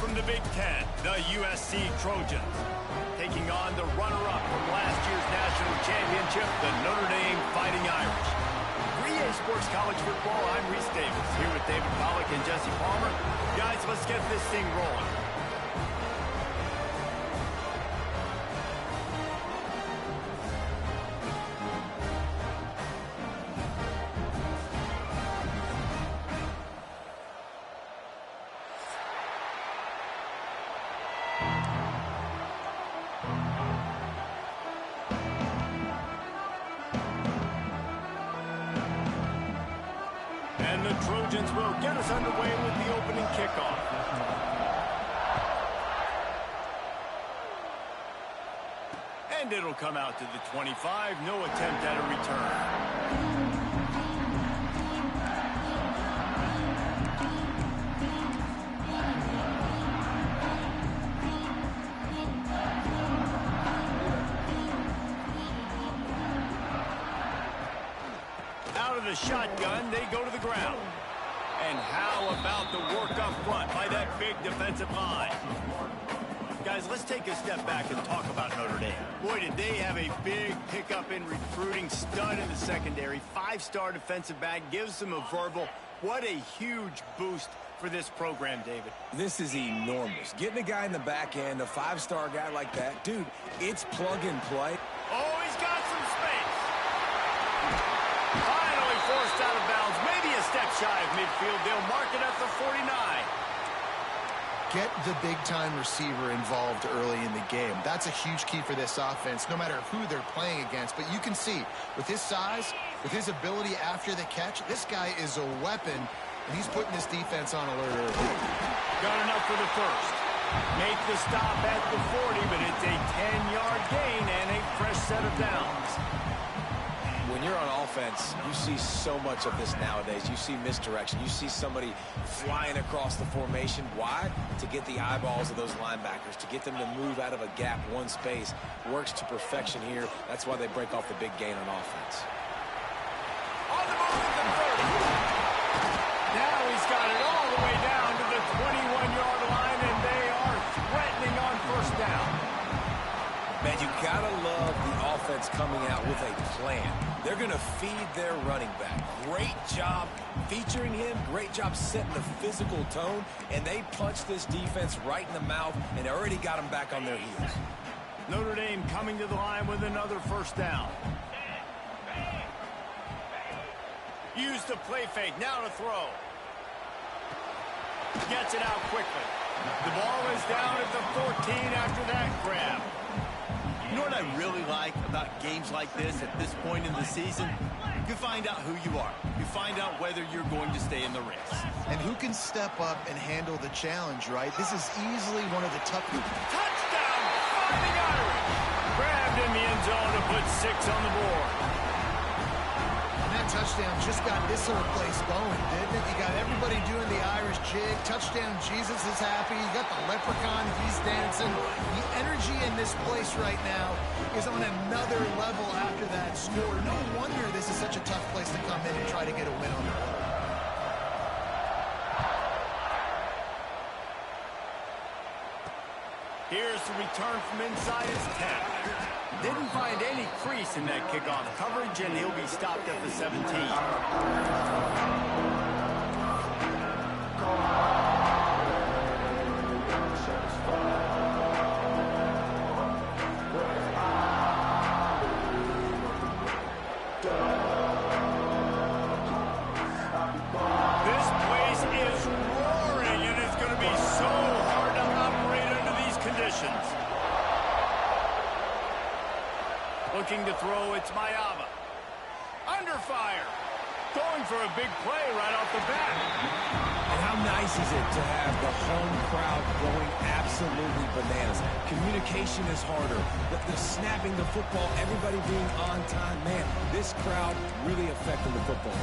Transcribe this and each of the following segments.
from the Big Ten, the USC Trojans, taking on the runner-up from last year's national championship, the Notre Dame Fighting Irish. 3A Sports College Football, I'm Reese Davis, here with David Pollack and Jesse Palmer. Guys, let's get this thing rolling. And the Trojans will get us underway with the opening kickoff. And it'll come out to the 25. No attempt at a return. Out of the shotgun, they go to the ground. And how about the work up front by that big defensive line? Guys, let's take a step back and talk about Notre Dame. Boy, did they have a big pickup in recruiting. Stud in the secondary. 5-star defensive back. Gives them a verbal. What a huge boost for this program, David. This is enormous. Getting a guy in the back end, a 5-star guy like that, dude, it's plug and play. Oh, he's got some space. Finally forced out of bounds. Maybe a step shy of midfield. They'll mark it at the 49. Get the big-time receiver involved early in the game. That's a huge key for this offense, no matter who they're playing against. But you can see, with his size, with his ability after the catch, this guy is a weapon, and he's putting this defense on alert early. Got enough for the first. Make the stop at the 40, but it's a 10-yard gain and a fresh set of downs. When you're on offense, you see so much of this nowadays. You see misdirection. You see somebody flying across the formation. Why? To get the eyeballs of those linebackers, to get them to move out of a gap, one space. Works to perfection here. That's why they break off the big gain on offense. On the move at the 30. Now he's got it all the way down to the 21-yard line, and they are threatening on first down. Man, you gotta love the offense coming out with a plan. They're gonna feed their running back. Great job featuring him. Great job setting the physical tone. And they punched this defense right in the mouth and already got them back on their heels. Notre Dame coming to the line with another first down. Use the play fake. Now to throw. Gets it out quickly. The ball is down at the 14 after that grab. You know what I really like about games like this at this point in the season? You find out who you are. You find out whether you're going to stay in the race. And who can step up and handle the challenge, right? This is easily one of the tough... Touchdown! Fighting Irish! Grabbed in the end zone to put 6 on the board. And that touchdown just got this whole place going, didn't it? You got everybody doing the Irish jig. Touchdown, Jesus is happy. You got the leprechaun, he's dancing. The energy in this place right now is on another level after that score. No wonder this is such a tough place to come in and try to get a win on the road. Here's the return from inside his 10. Didn't find any crease in that kickoff coverage, and he'll be stopped at the 17. This place is roaring, and it's going to be so hard to operate under these conditions. Looking to throw, it's Mayava. Under fire. Going for a big play right off the bat. And how nice is it to have the home crowd going absolutely bananas? Communication is harder. The snapping the football, everybody being on time. Man, this crowd really affecting the football.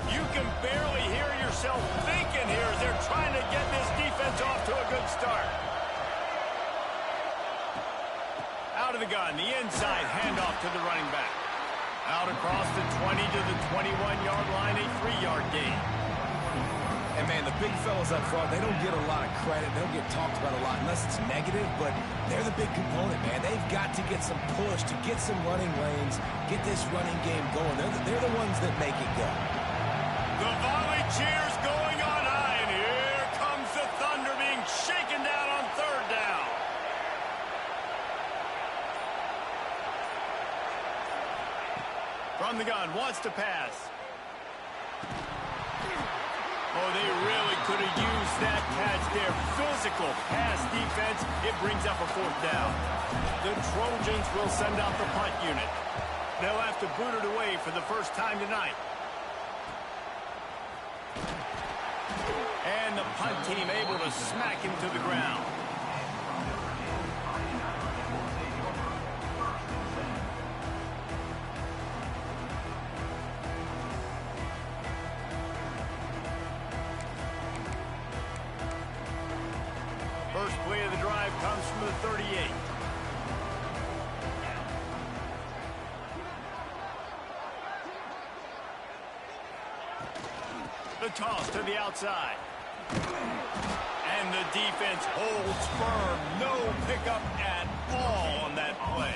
You can barely hear yourself thinking here as they're trying to get this defense off to a good start. Out of the gun, the inside handoff to the running back. Out across the 20 to the 21-yard line, a 3-yard gain. And, man, the big fellas up front, they don't get a lot of credit. They don't get talked about a lot unless it's negative, but they're the big component, man. They've got to get some push, to get some running lanes, get this running game going. They're the ones that make it go. The volley cheers going on high, and here comes the Thunder being shaken down on third down. From the gun, wants to pass. Oh, they really could have used that catch there. Physical pass defense. It brings up a fourth down. The Trojans will send out the punt unit. They'll have to boot it away for the first time tonight. And the punt team able to smack him to the ground. First play of the drive comes from the 38. The toss to the outside. And the defense holds firm. No pickup at all on that play.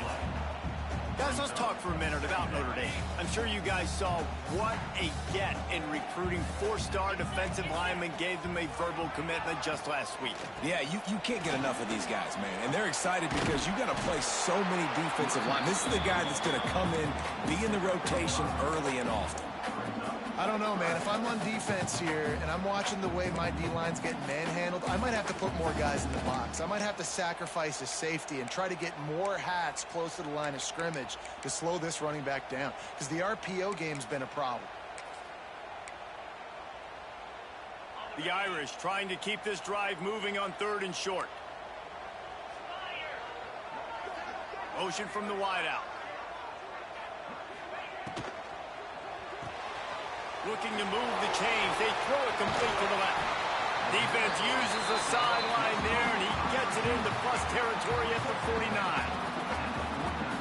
Guys, let's talk for a minute about Notre Dame. I'm sure you guys saw what a get in recruiting. 4-star defensive linemen gave them a verbal commitment just last week. Yeah, you can't get enough of these guys, man. And they're excited because you got to play so many defensive linemen. This is the guy that's going to come in, be in the rotation early and often. I don't know, man. If I'm on defense here and I'm watching the way my D-line's getting manhandled, I might have to put more guys in the box. I might have to sacrifice his safety and try to get more hats close to the line of scrimmage to slow this running back down, because the RPO game's been a problem. The Irish trying to keep this drive moving on 3rd and short. Motion from the wideout. Looking to move the chains. They throw it complete to the left. Defense uses the sideline there, and he gets it into plus territory at the 49.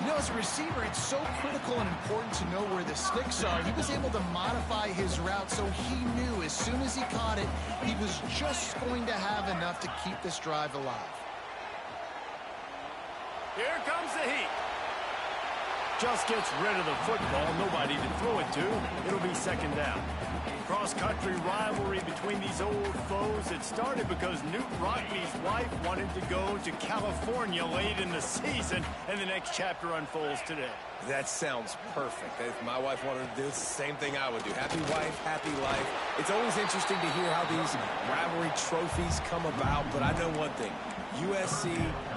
You know, as a receiver, it's so critical and important to know where the sticks are. He was able to modify his route so he knew as soon as he caught it, he was just going to have enough to keep this drive alive. Here comes the heat. Just gets rid of the football. Nobody to throw it to. It'll be 2nd down. Cross-country rivalry between these old foes. It started because Newt Rockne's wife wanted to go to California late in the season, and the next chapter unfolds today. That sounds perfect. If my wife wanted to do it, it's the same thing I would do. Happy wife, happy life. It's always interesting to hear how these rivalry trophies come about, but I know one thing. USC,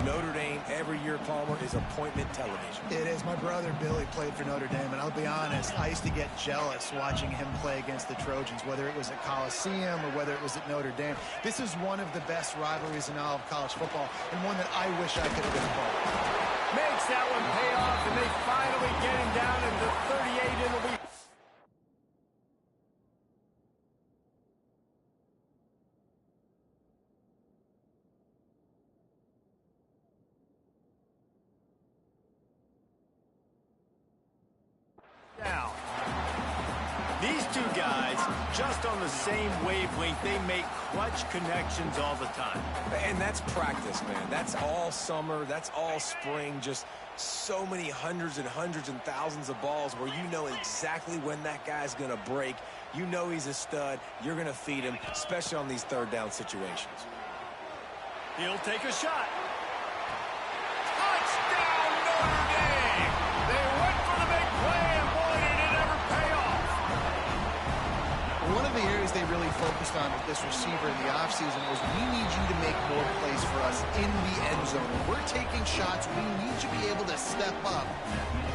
Notre Dame, every year, Palmer, is appointment television. It is. My brother Billy played for Notre Dame, and I'll be honest, I used to get jealous watching him play against the Trojans, whether it was at Coliseum or whether it was at Notre Dame. This is one of the best rivalries in all of college football, and one that I wish I could have been a part of. Makes that one pay off, and they finally get him down into 38. It'll be down. These two guys, just on the same wavelength, they make clutch connections all the time. And that's practice, man. That's all summer. That's all spring. Just so many hundreds and hundreds and thousands of balls where you know exactly when that guy's going to break. You know he's a stud. You're going to feed him, especially on these 3rd down situations. He'll take a shot. Touchdown, Notre Dame! They went for the big play, and boy, did it ever pay off. One of the areas they really focused on with this receiver in the offseason was, we need you to make more plays for us in the end zone. When we're taking shots, we need you to be able to step up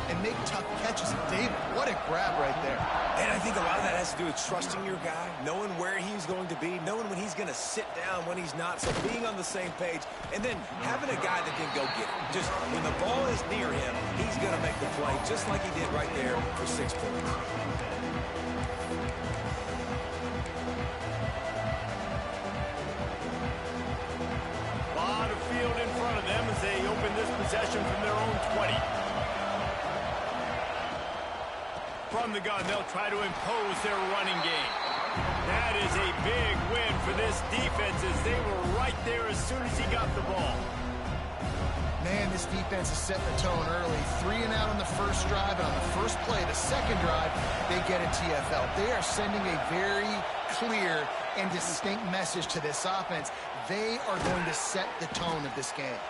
and make tough catches. David, what a grab right there. And I think a lot of that has to do with trusting your guy, knowing where he's going to be, knowing when he's going to sit down, when he's not, so being on the same page, and then having a guy that can go get it. Just when the ball is near him, he's going to make the play, just like he did right there for 6 points. They open this possession from their own 20. From the gun, they'll try to impose their running game. That is a big win for this defense as they were right there as soon as he got the ball. Man, this defense is setting the tone early. 3 and out on the first drive, and on the first play, the second drive, they get a TFL. They are sending a very clear and distinct message to this offense. They are going to set the tone of this game.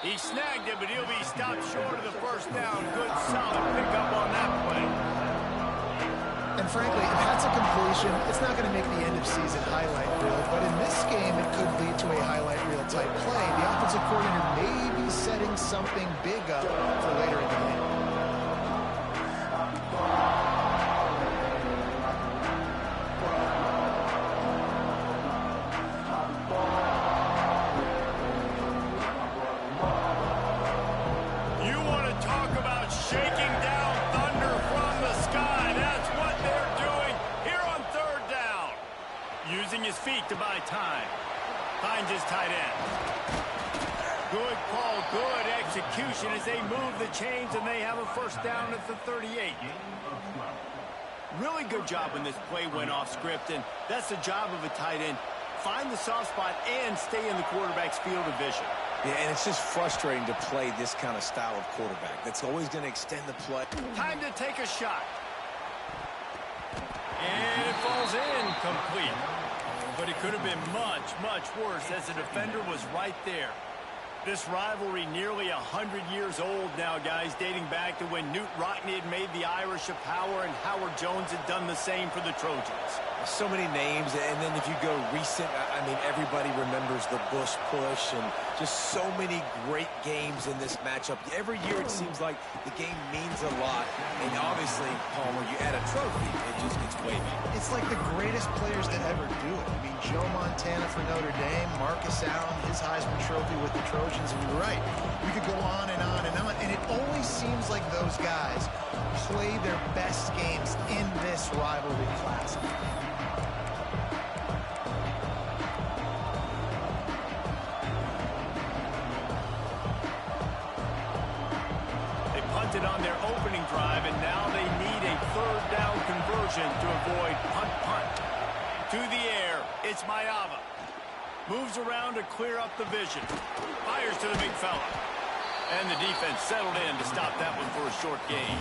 He snagged it, but he'll be stopped short of the first down. Good, solid pickup on that play. And frankly, if that's a completion, it's not going to make the end-of-season highlight reel. But in this game, it could lead to a highlight reel type play. The offensive coordinator may be setting something big up for later in the game. You want to talk about shaking down thunder from the sky. That's what they're doing here on third down. Using his feet to buy time. Finds his tight end. Good call, good execution as they move the chains and they have a first down at the 38. Really good job when this play went off script, and that's the job of a tight end. Find the soft spot and stay in the quarterback's field of vision. Yeah, and it's just frustrating to play this kind of style of quarterback. That's always going to extend the play. Time to take a shot. And it falls in complete. But it could have been much, much worse as the defender was right there. This rivalry nearly 100 years old now, guys, dating back to when Knute Rockne had made the Irish a power and Howard Jones had done the same for the Trojans. So many names, and then if you go recent, I mean, everybody remembers the Bush push and just so many great games in this matchup. Every year it seems like the game means a lot, and obviously, Palmer, you add a trophy, it just gets wavy. It's like the greatest players that ever do it. I mean, Joe Montana for Notre Dame, Marcus Allen, his Heisman Trophy with the Trojans, and you're right. We could go on and on and on, and it always seems like those guys play their best games in this rivalry classic. On their opening drive, and now they need a third down conversion to avoid punt. To the air, it's Mayava. Moves around to clear up the vision. Fires to the big fella. And the defense settled in to stop that one for a short gain.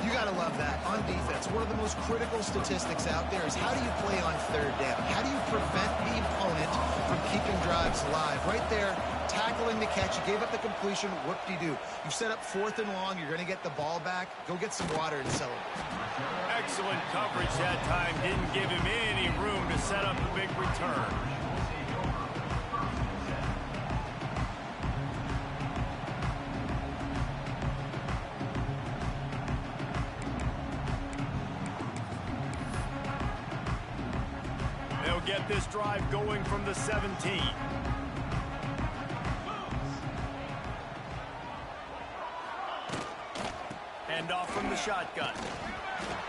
You got to love that. On defense, one of the most critical statistics out there is how do you play on third down? How do you prevent the opponent from keeping drives alive? Right there, tackling the catch. You gave up the completion. Whoop-de-doo. You set up 4th and long. You're going to get the ball back. Go get some water and celebrate. Excellent coverage that time. Didn't give him any room to set up the big return. They'll get this drive going from the 17. Hand off from the shotgun.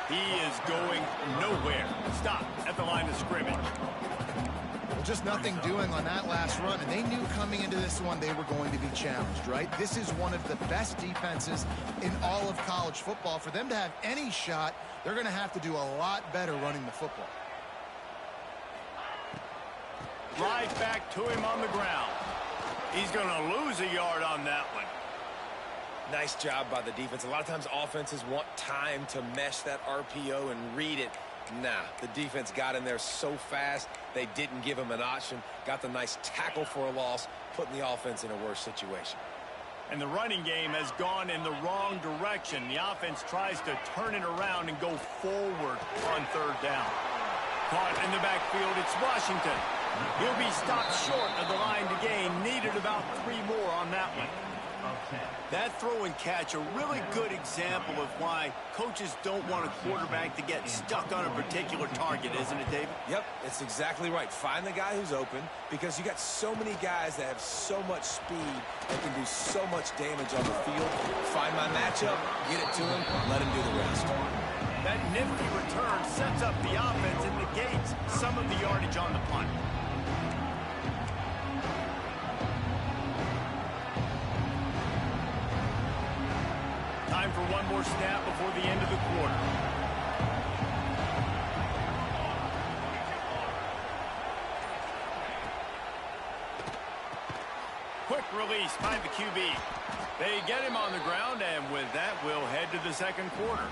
He is going nowhere. Stop at the line of scrimmage. Well, just nothing doing on that last run, and they knew coming into this one they were going to be challenged, right? This is one of the best defenses in all of college football. For them to have any shot, they're going to have to do a lot better running the football. Right back to him on the ground. He's going to lose a yard on that one. Nice job by the defense. A lot of times offenses want time to mesh that RPO and read it. Nah, the defense got in there so fast, they didn't give him an option. Got the nice tackle for a loss, putting the offense in a worse situation. And the running game has gone in the wrong direction. The offense tries to turn it around and go forward on third down. Caught in the backfield, it's Washington. He'll be stopped short of the line to gain. Needed about 3 more on that one. That throw and catch, a really good example of why coaches don't want a quarterback to get stuck on a particular target, isn't it, David? Yep, it's exactly right. Find the guy who's open because you got so many guys that have so much speed that can do so much damage on the field. Find my matchup, get it to him, let him do the rest. That nifty return sets up the offense and negates some of the yardage on the punt. Time for one more snap before the end of the quarter. release by the QB. They get him on the ground, and with that, we'll head to the second quarter.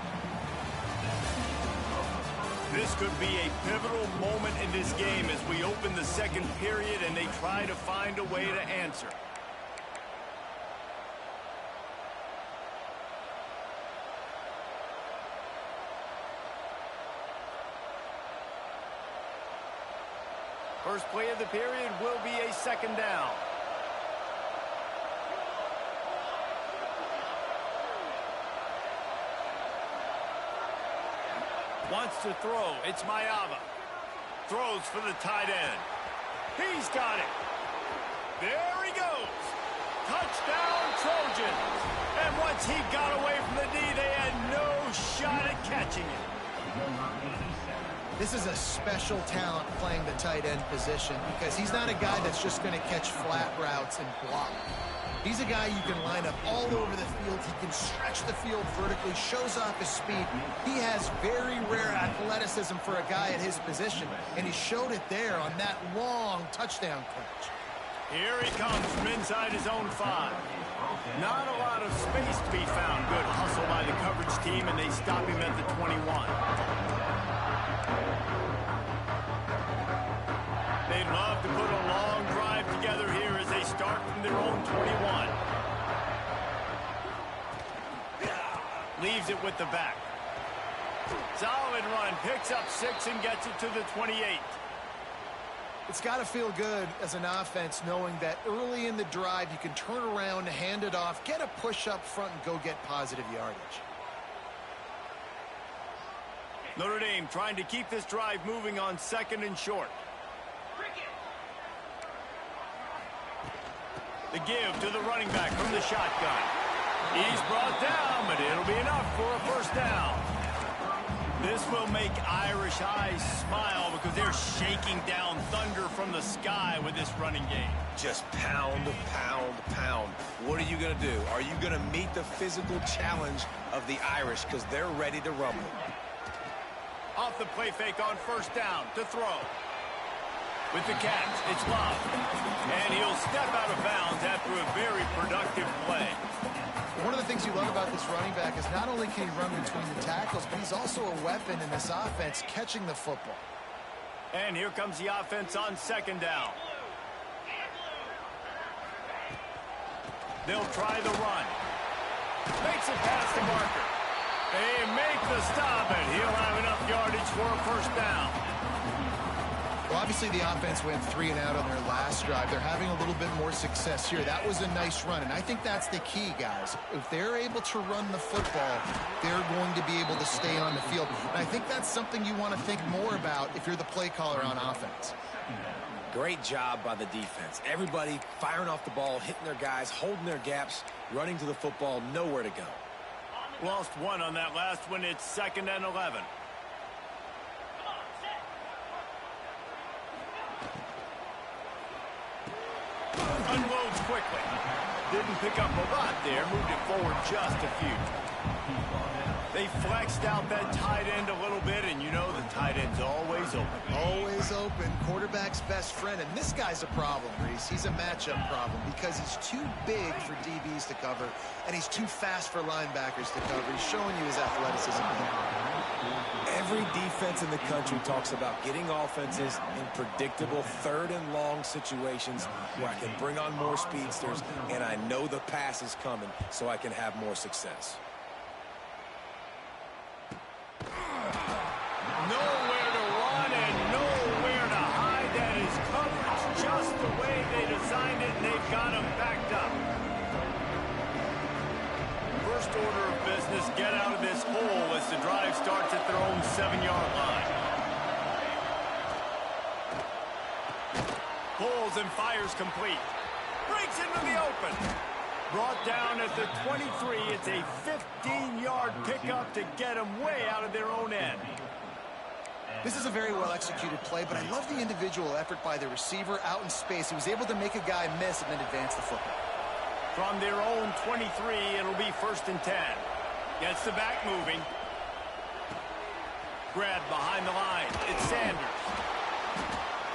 This could be a pivotal moment in this game as we open the second period and they try to find a way to answer. First play of the period will be a second down. Wants to throw. It's Mayava. Throws for the tight end. He's got it. There he goes. Touchdown, Trojans. And once he got away from the D, they had no shot at catching it. This is a special talent playing the tight end position because he's not a guy that's just going to catch flat routes and block. He's a guy you can line up all over the field. He can stretch the field vertically, shows off his speed. He has very rare athleticism for a guy at his position, and he showed it there on that long touchdown catch. Here he comes from inside his own 5. Not a lot of space to be found. Good hustle by the coverage team, and they stop him at the 21. They'd love to put a long drive together here as they start from their own 21. Leaves it with the back. Solid run. Picks up 6 and gets it to the 28. It's got to feel good as an offense knowing that early in the drive you can turn around, hand it off, get a push up front, and go get positive yardage. Notre Dame trying to keep this drive moving on second and short. The give to the running back from the shotgun. He's brought down, but it'll be enough for a first down. This will make Irish eyes smile because they're shaking down thunder from the sky with this running game. Just pound, pound, pound. What are you going to do? Are you going to meet the physical challenge of the Irish because they're ready to rumble? Off the play fake on first down to throw. With the catch, it's Love. And he'll step out of bounds after a very productive play. One of the things you love about this running back is not only can he run between the tackles, but he's also a weapon in this offense catching the football. And here comes the offense on second down. They'll try the run. Makes it past the marker. They make the stop, and he'll have enough yardage for a first down. Well, obviously the offense went 3 and out on their last drive. They're having a little bit more success here. That was a nice run, and I think that's the key, guys. If they're able to run the football, they're going to be able to stay on the field. And I think that's something you want to think more about if you're the play caller on offense. Great job by the defense. Everybody firing off the ball, hitting their guys, holding their gaps, running to the football, nowhere to go. Lost 1 on that last one. It's 2nd and 11. Unloads quickly. Didn't pick up a lot there. Moved it forward just a few. They flexed out that tight end a little bit, and you know the tight end's always open. Always open. Quarterback's best friend. And this guy's a problem, Reese. He's a matchup problem because he's too big for DBs to cover, and he's too fast for linebackers to cover. He's showing you his athleticism. Every defense in the country talks about getting offenses in predictable 3rd and long situations where I can bring on more speedsters, and I know the pass is coming so I can have more success. Nowhere to run and nowhere to hide. That is coverage just the way they designed it, and they've got him backed up. First order of business, get out of this hole as the drive starts at their own 7-yard line. Pulls and fires complete. Breaks into the open. Brought down at the 23. It's a 15-yard pickup to get them way out of their own end. This is a very well-executed play, but I love the individual effort by the receiver out in space. He was able to make a guy miss and then advance the football. From their own 23, it'll be 1st and 10. Gets the back moving. Grabbed behind the line. It's Sanders.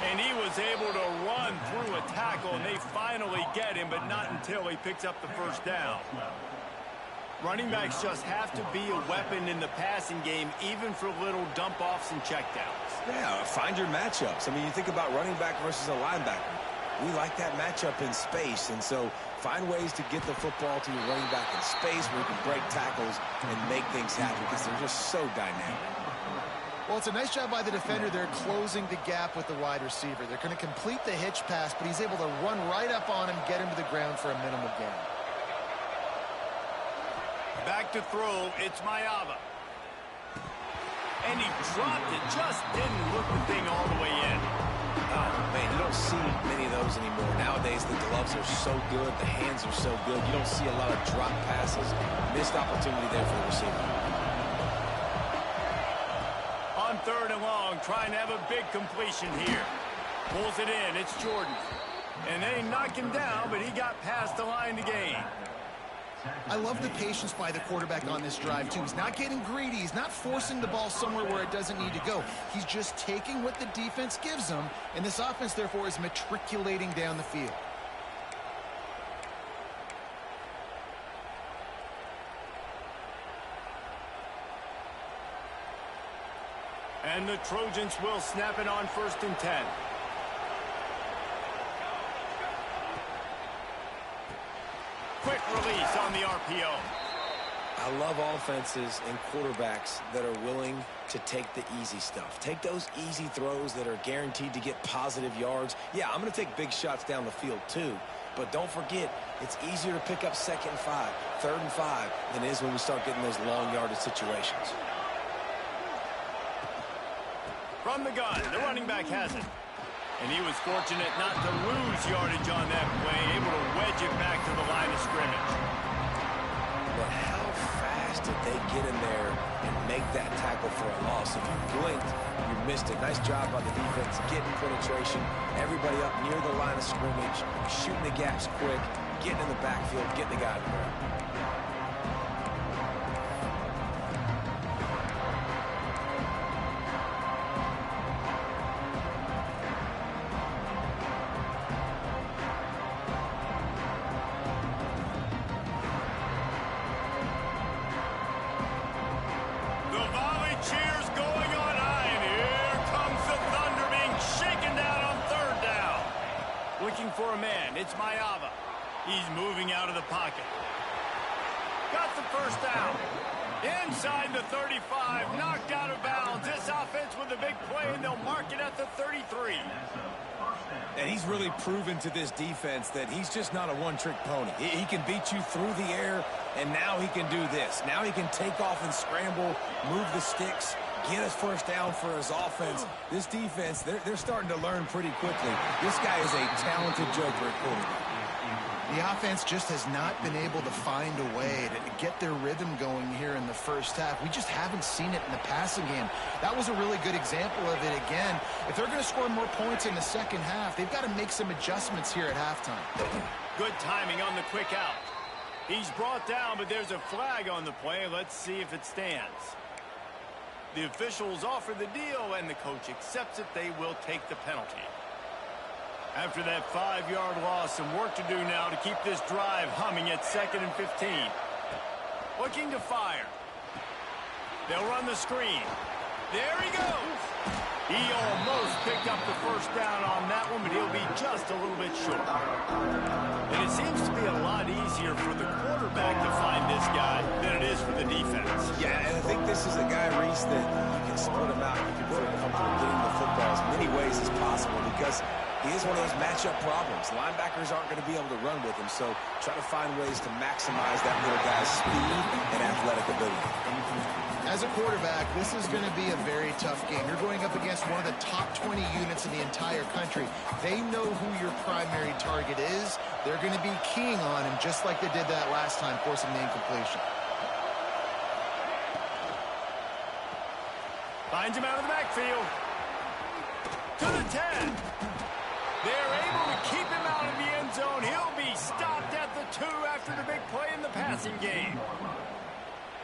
And he was able to run through a tackle, and they finally get him, but not until he picks up the first down. Running backs just have to be a weapon in the passing game, even for little dump-offs and checkdowns. Yeah, find your matchups. I mean, you think about running back versus a linebacker. We like that matchup in space, and so find ways to get the football to your running back in space where you can break tackles and make things happen because they're just so dynamic. Well, it's a nice job by the defender. They're closing the gap with the wide receiver. They're going to complete the hitch pass, but he's able to run right up on him, get him to the ground for a minimal gain. Back to throw, it's Mayava. And he dropped it, just didn't look the thing all the way in. Oh, man, you don't see many of those anymore. Nowadays, the gloves are so good, the hands are so good. You don't see a lot of drop passes. Missed opportunity there for the receiver. On 3rd and long, trying to have a big completion here. Pulls it in, it's Jordan. And they knock him down, but he got past the line to gain. I love the patience by the quarterback on this drive, too. He's not getting greedy. He's not forcing the ball somewhere where it doesn't need to go. He's just taking what the defense gives him, and this offense, therefore, is matriculating down the field. And the Trojans will snap it on 1st and 10. Quick release on the RPO. I love offenses and quarterbacks that are willing to take the easy stuff. Take those easy throws that are guaranteed to get positive yards. Yeah, I'm going to take big shots down the field too. But don't forget, it's easier to pick up 2nd and 5, 3rd and 5 than it is when we start getting those long yardage situations. From the gun, the running back has it. And he was fortunate not to lose yardage on that play, able to wedge it back to the line of scrimmage. But how fast did they get in there and make that tackle for a loss? If you blinked, you missed it. Nice job by the defense, getting penetration. Everybody up near the line of scrimmage, shooting the gaps quick, getting in the backfield, getting the guy to the ground. For a man, it's Mayava. He's moving out of the pocket. Got the first down. Inside the 35, knocked out of bounds. This offense with a big play, and they'll mark it at the 33. And he's really proven to this defense that he's just not a one-trick pony. He can beat you through the air, and now he can do this. Now he can take off and scramble, move the sticks, get us first down for his offense. This defense, they're starting to learn pretty quickly. This guy is a talented joker at quarterback. The offense just has not been able to find a way to get their rhythm going here in the first half. We just haven't seen it in the passing game. That was a really good example of it again. If they're going to score more points in the second half, they've got to make some adjustments here at halftime. Good timing on the quick out. He's brought down, but there's a flag on the play. Let's see if it stands. The officials offer the deal, and the coach accepts it. They will take the penalty. After that 5-yard loss, some work to do now to keep this drive humming at 2nd and 15. Looking to fire. They'll run the screen. There he goes. He almost picked up the first down on that one, but he'll be just a little bit short. And it seems to be a lot easier for the quarterback to find this guy than it is for the defense. Yeah, and I think this is a guy, Reese, that you can split him out. You can feel comfortable getting the football as many ways as possible because he is one of those matchup problems. Linebackers aren't going to be able to run with him, so try to find ways to maximize that little guy's speed and athletic ability. As a quarterback, this is going to be a very tough game. You're going up against one of the top 20 units in the entire country. They know who your primary target is. They're going to be keying on him just like they did that last time, forcing the incompletion. Finds him out of the backfield. To the 10. They're able to keep him out of the end zone. He'll be stopped at the 2 after the big play in the passing game.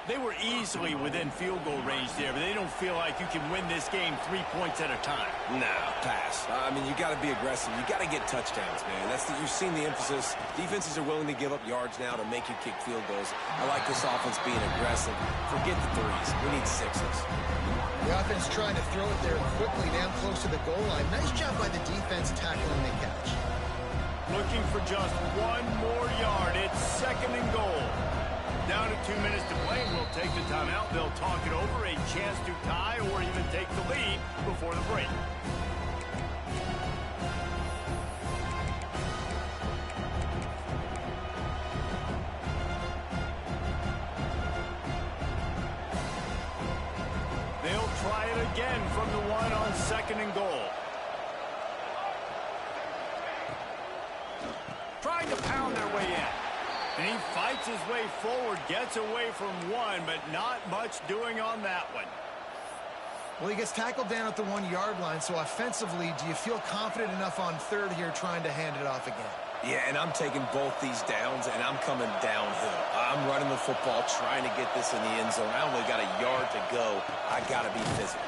They were easily within field goal range there, but they don't feel like you can win this game 3 points at a time. No, pass. I mean, you got to be aggressive. You got to get touchdowns, man. You've seen the emphasis. Defenses are willing to give up yards now to make you kick field goals. I like this offense being aggressive. Forget the threes. We need sixes. The offense trying to throw it there quickly down close to the goal line. Nice job by the defense tackling the catch. Looking for just one more yard. It's 2nd and goal. Down to 2 minutes to play. We'll take the timeout. They'll talk it over. A chance to tie or even take the lead before the break. They'll try it again from the one on 2nd and goal. Trying to pound their way in. And he fights his way forward, gets away from one, but not much doing on that one. Well, he gets tackled down at the 1 yard line, so offensively, do you feel confident enough on 3rd here trying to hand it off again? Yeah, and I'm taking both these downs, and I'm coming downhill. I'm running the football, trying to get this in the end zone. I only got a yard to go. I got to be physical.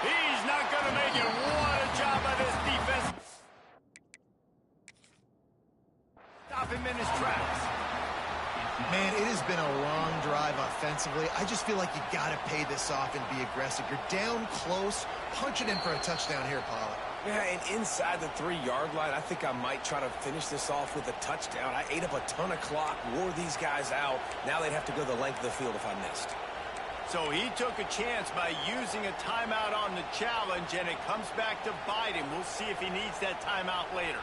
He's not going to make it. What a job by this defense. Stop him in his tracks. Man, it has been a long drive offensively. I just feel like you got to pay this off and be aggressive. You're down close. Punch it in for a touchdown here, Pollard. Yeah, and inside the 3 yard line, I think I might try to finish this off with a touchdown. I ate up a ton of clock, wore these guys out. Now they'd have to go the length of the field if I missed. So he took a chance by using a timeout on the challenge, and it comes back to bite him. We'll see if he needs that timeout later.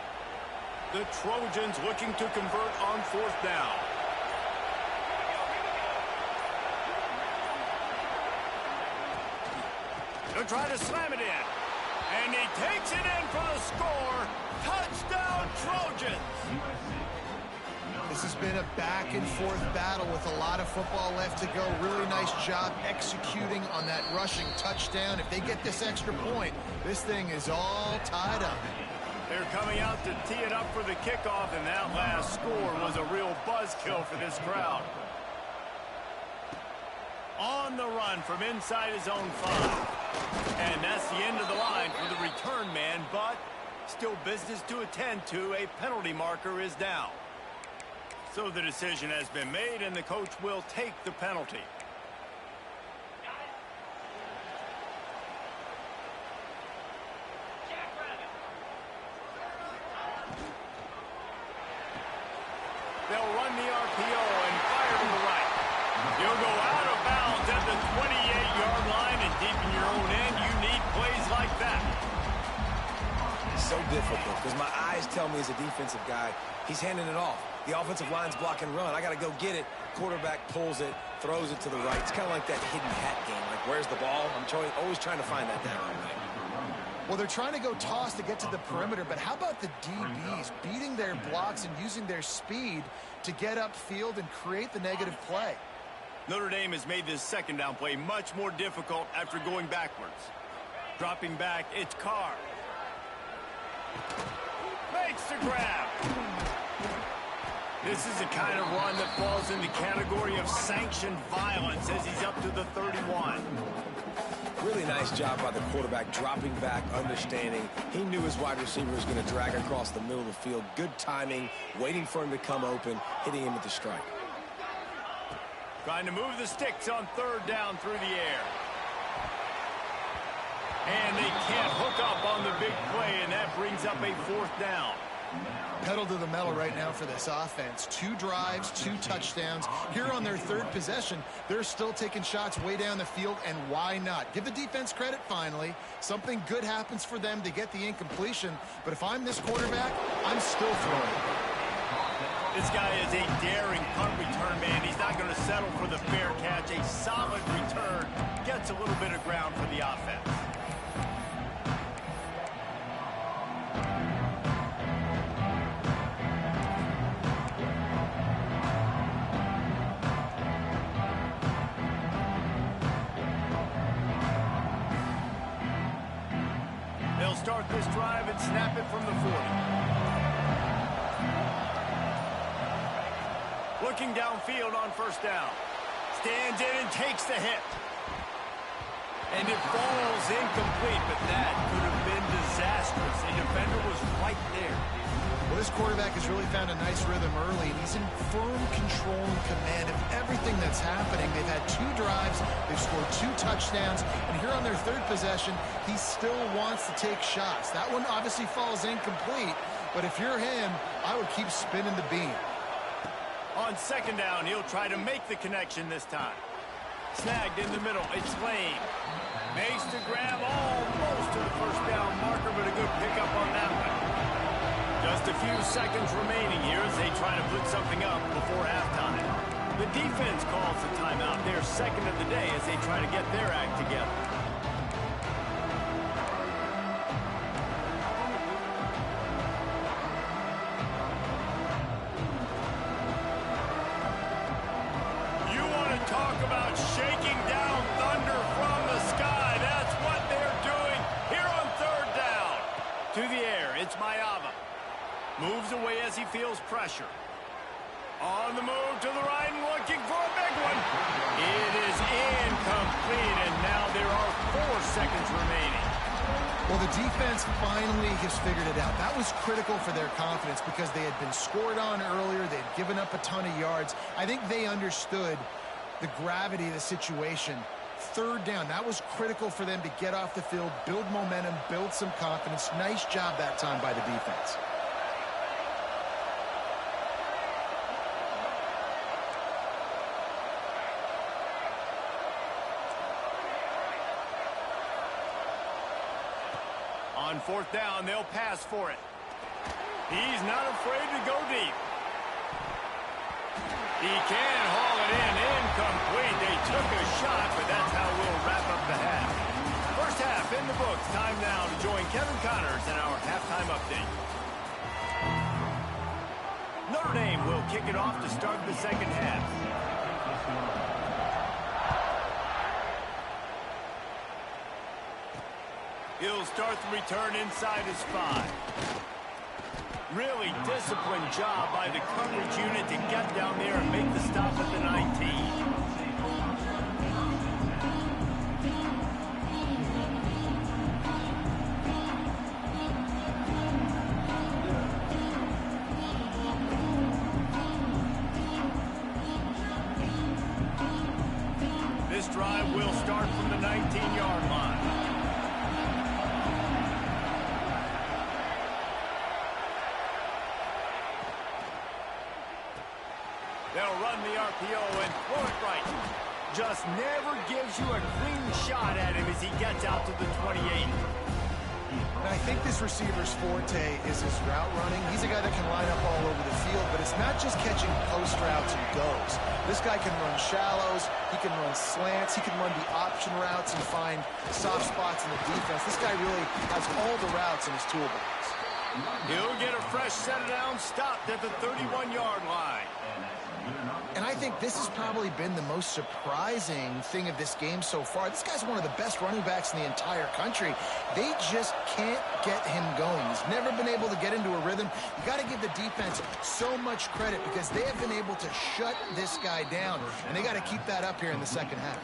The Trojans looking to convert on 4th down. They'll try to slam it in. And he takes it in for the score. Touchdown, Trojans! This has been a back-and-forth battle with a lot of football left to go. Really nice job executing on that rushing touchdown. If they get this extra point, this thing is all tied up. They're coming out to tee it up for the kickoff, and that last score was a real buzzkill for this crowd. On the run from inside his own 5. And that's the end of the line for the return man, but still business to attend to. A penalty marker is down. So the decision has been made, and the coach will take the penalty. They'll run the RPO and fire to the right. He'll go out of bounds at the 28-yard line, and deep in your own end, you need plays like that. So difficult because my eyes tell me as a defensive guy, he's handing it off. The offensive line's block and run. I got to go get it. Quarterback pulls it, throws it to the right. It's kind of like that hidden hat game. Like, where's the ball? I'm always trying to find that down. Well, they're trying to go toss to get to the perimeter, but how about the DBs beating their blocks and using their speed to get upfield and create the negative play? Notre Dame has made this 2nd down play much more difficult after going backwards. Dropping back, it's Carr. Makes the grab. This is the kind of run that falls in the category of sanctioned violence as he's up to the 31. Really nice job by the quarterback, dropping back, understanding. He knew his wide receiver was going to drag across the middle of the field. Good timing, waiting for him to come open, hitting him with the strike. Trying to move the sticks on 3rd down through the air. And they can't hook up on the big play, and that brings up a 4th down. Pedal to the metal right now for this offense. 2 drives, 2 touchdowns. Here on their 3rd possession, they're still taking shots way down the field, and why not? Give the defense credit finally. Something good happens for them to get the incompletion, but if I'm this quarterback, I'm still throwing. This guy is a daring punt return man. He's not going to settle for the fair catch. A solid return. Gets a little bit of ground for the offense. They'll start this drive and snap it from the 40. Looking downfield on 1st down. Stands in and takes the hit. And it falls incomplete, but that could have been disastrous. A defender was right there. Well, this quarterback has really found a nice rhythm early, and he's in firm control and command of everything that's happening. They've had 2 drives, they've scored 2 touchdowns, and here on their 3rd possession, he still wants to take shots. That one obviously falls incomplete, but if you're him, I would keep spinning the beam. On 2nd down, he'll try to make the connection this time. Snagged in the middle, it's Lane. Makes the grab almost to the 1st down marker, but a good pickup on that one. Just a few seconds remaining here as they try to put something up before halftime. The defense calls the timeout. They're 2nd of the day as they try to get their act together. You want to talk about shaking down thunder from the sky. That's what they're doing here on 3rd down. To the air, it's Mayava. Moves away as he feels pressure. On the move to the right and looking for a big one. It is incomplete, and now there are 4 seconds remaining. Well, the defense finally has figured it out. That was critical for their confidence because they had been scored on earlier. They had given up a ton of yards. I think they understood the gravity of the situation. 3rd down, that was critical for them to get off the field, build momentum, build some confidence. Nice job that time by the defense. On 4th down, they'll pass for it. He's not afraid to go deep. He can haul it in. Incomplete. They took a shot, but that's how we'll wrap up the half. 1st half in the books. Time now to join Kevin Connors in our halftime update. Notre Dame will kick it off to start the 2nd half. He'll start the return inside his 5. Really disciplined job by the coverage unit to get down there and make the stop at the 19. This drive will start from the 19-yard line. They'll run the RPO and throw it right. Just never gives you a clean shot at him as he gets out to the 28. And I think this receiver's forte is his route running. He's a guy that can line up all over the field, but it's not just catching post routes and goes. This guy can run shallows, he can run slants, he can run the option routes and find soft spots in the defense. This guy really has all the routes in his toolbox. He'll get a fresh set down, stopped at the 31-yard line. And I think this has probably been the most surprising thing of this game so far. This guy's one of the best running backs in the entire country. They just can't get him going. He's never been able to get into a rhythm. You got to give the defense so much credit because they have been able to shut this guy down, and they got to keep that up here in the 2nd half.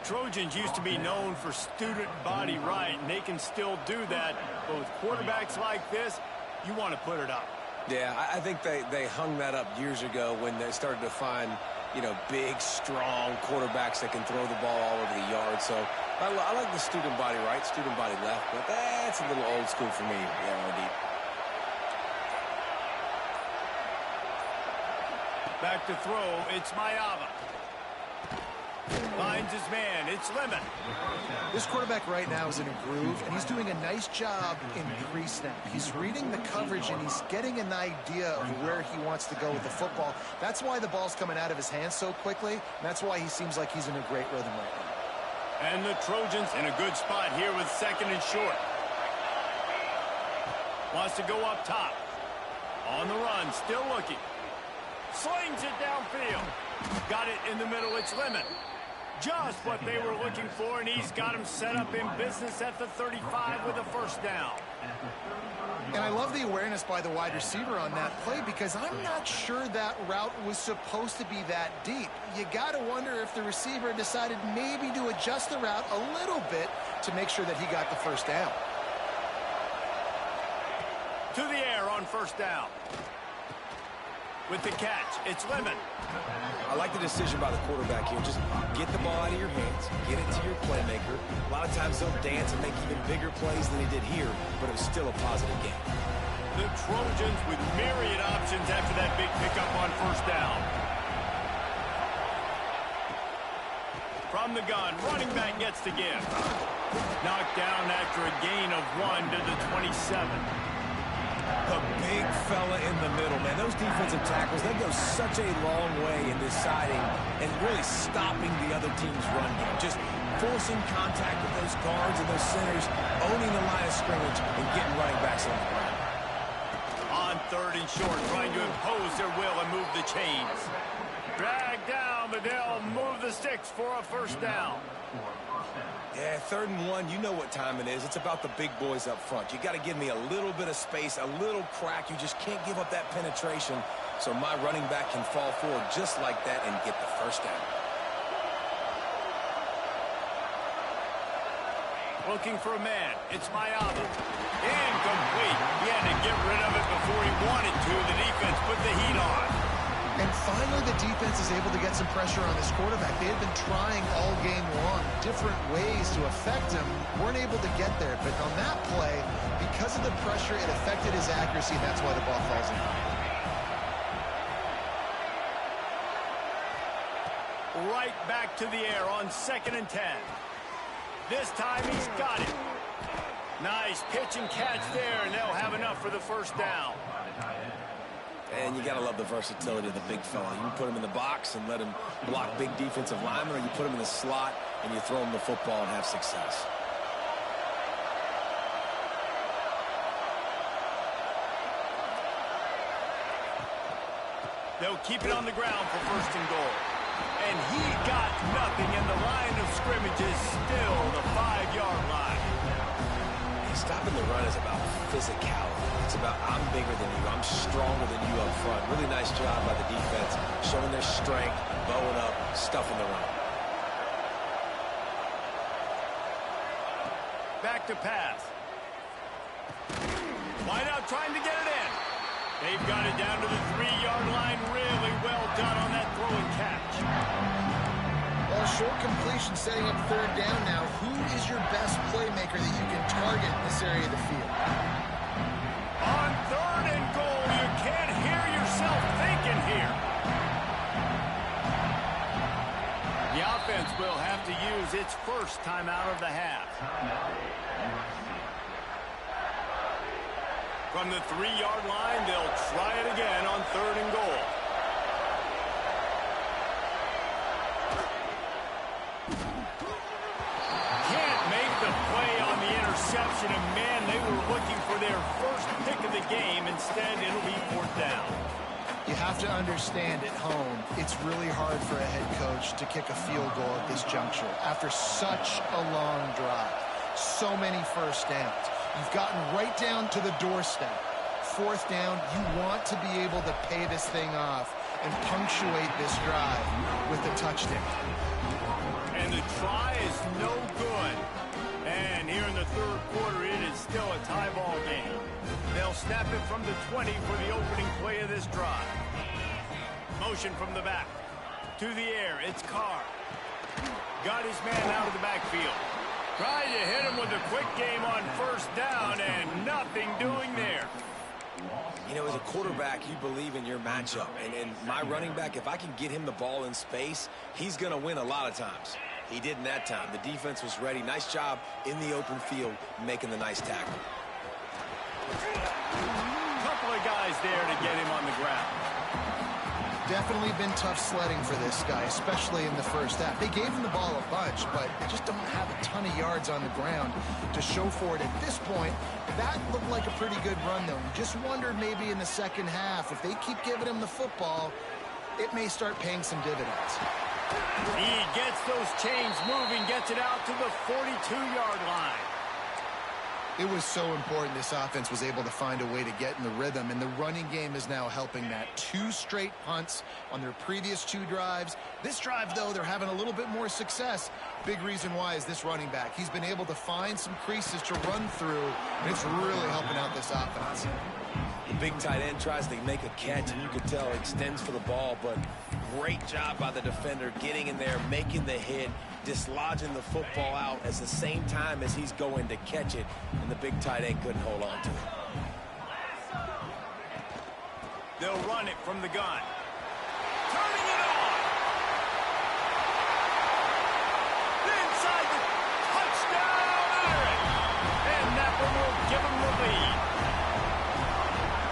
Trojans used to be known for student body right, and they can still do that. But with quarterbacks like this, you want to put it up. Yeah, I think they hung that up years ago when they started to find, big, strong quarterbacks that can throw the ball all over the yard. So I like the student body right, student body left, but that's a little old school for me, RD. Back to throw, it's Mayava. Finds his man, it's Lemon. This quarterback right now is in a groove, and he's doing a nice job in pre-snap. He's reading the coverage, and he's getting an idea of where he wants to go with the football. That's why the ball's coming out of his hands so quickly, and that's why he seems like he's in a great rhythm right now. And the Trojans in a good spot here with 2nd and short. Wants to go up top. On the run, still looking. Slings it downfield. Got it in the middle, it's Lemon. Just what they were looking for, and he's got him set up in business at the 35 with a first down. And I love the awareness by the wide receiver on that play because I'm not sure that route was supposed to be that deep. You got to wonder if the receiver decided maybe to adjust the route a little bit to make sure that he got the first down. To the air on first down. With the catch, it's Lemon. I like the decision by the quarterback here. Just get the ball out of your hands, get it to your playmaker. A lot of times they'll dance and make even bigger plays than he did here, but it was still a positive game. The Trojans with myriad options after that big pickup on first down. From the gun, running back gets the give. Knocked down after a gain of 1 to the 27. The big fella in the middle, man. Those defensive tackles, they go such a long way in deciding and really stopping the other team's run game. Just forcing contact with those guards and those centers, owning the line of scrimmage, and getting running backs on the ground. On third and short, trying to impose their will and move the chains. Dragged down, but they'll move the sticks for a first down. Yeah, 3rd and 1, you know what time it is. It's about the big boys up front. You got to give me a little bit of space, a little crack. You just can't give up that penetration so my running back can fall forward just like that and get the first down. Looking for a man. It's Mayabu. Incomplete. He had to get rid of it before he wanted to. The defense put the heat on. And finally, the defense is able to get some pressure on this quarterback. They had been trying all game long, different ways to affect him. Weren't able to get there. But on that play, because of the pressure, it affected his accuracy, and that's why the ball falls in. Right back to the air on 2nd and 10. This time he's got it. Nice pitch and catch there, and they'll have enough for the first down. And you got to love the versatility of the big fella. You can put him in the box and let him block big defensive linemen, or you put him in the slot and you throw him the football and have success. They'll keep it on the ground for 1st and goal. And he got nothing, and the line of scrimmage is still the 5-yard line. Stopping the run is about physicality. It's about I'm bigger than you, I'm stronger than you up front. Really nice job by the defense, showing their strength, bowing up, stuffing the run. Back to pass. Wide out trying to get it in. They've got it down to the 3-yard line. Really well done on that throw and catch. Well, short completion setting up 3rd down now. Who is your best playmaker that you can target in this area of the field? On 3rd and goal, you can't hear yourself thinking here. The offense will have to use its first timeout of the half. From the 3-yard line, they'll try it again on 3rd and goal. Can't make the play on the interception, and man, they were looking for their first pick of the game. Instead, it'll be 4th down. You have to understand at home, it's really hard for a head coach to kick a field goal at this juncture after such a long drive. So many first downs. You've gotten right down to the doorstep. 4th down, you want to be able to pay this thing off and punctuate this drive with a touchdown. And the try is no good. And here in the 3rd quarter, it is still a tie ball game. They'll snap it from the 20 for the opening play of this drive. Motion from the back. To the air, it's Carr. Got his man out of the backfield. Tried to hit him with a quick game on 1st down, and nothing doing there. You know, as a quarterback, you believe in your matchup. And my running back, if I can get him the ball in space, he's going to win a lot of times. He did in that time. The defense was ready. Nice job in the open field making the nice tackle. Couple of guys there to get him on the ground. Definitely been tough sledding for this guy, especially in the first half. They gave him the ball a bunch, but they just don't have a ton of yards on the ground to show for it at this point. That looked like a pretty good run, though. You just wondered maybe in the second half, if they keep giving him the football, it may start paying some dividends. He gets those chains moving, gets it out to the 42-yard line. It was so important this offense was able to find a way to get in the rhythm, and the running game is now helping that. 2 straight punts on their previous 2 drives. This drive, though, they're having a little bit more success. Big reason why is this running back. He's been able to find some creases to run through, and it's really helping out this offense. The big tight end tries to make a catch, and you can tell extends for the ball, but great job by the defender getting in there, making the hit, dislodging the football out at the same time as he's going to catch it, and the big tight end couldn't hold on to it. They'll run it from the gun. Turning it on. Inside the touchdown. And that one will give him the lead.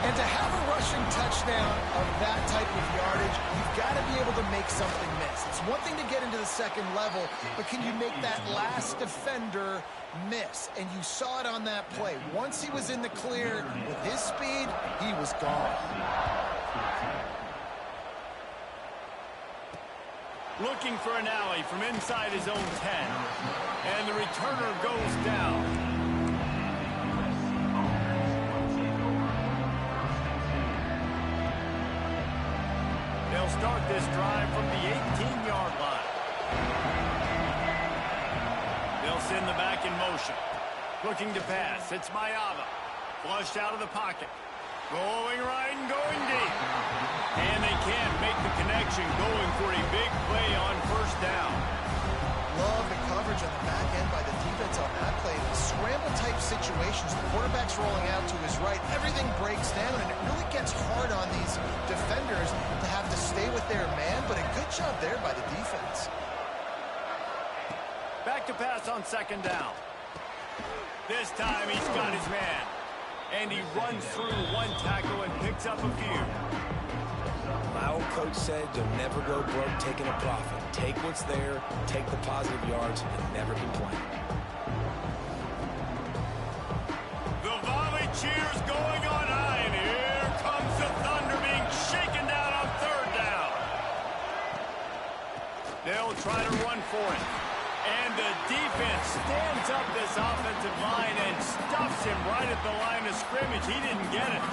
And to have a rushing touchdown of that type of yardage, you've got to be able to make something miss. It's one thing to get into the second level, but can you make that last defender miss? And you saw it on that play. Once he was in the clear with his speed, he was gone. Looking for an alley from inside his own 10. And the returner goes down. They'll start this drive from the 18-yard line. They'll send the back in motion. Looking to pass. It's Mayava. Flushed out of the pocket. Going right and going deep. And they can't make the connection, going for a big play on first down. Love the coverage on the back end by the defense on that play. The scramble-type situations, the quarterback's rolling out to his right, everything breaks down, and it really gets hard on these defenders to have to stay with their man, but a good job there by the defense. Back to pass on second down. This time he's got his man. And he runs through one tackle and picks up a few. My old coach said you'll never go broke taking a profit. Take what's there, take the positive yards, and never complain. The volley cheers going on high, and here comes the Thunder being shaken down on third down. They'll try to run for it. And the defense stands up this offensive line and stuffs him right at the line of scrimmage. He didn't get it.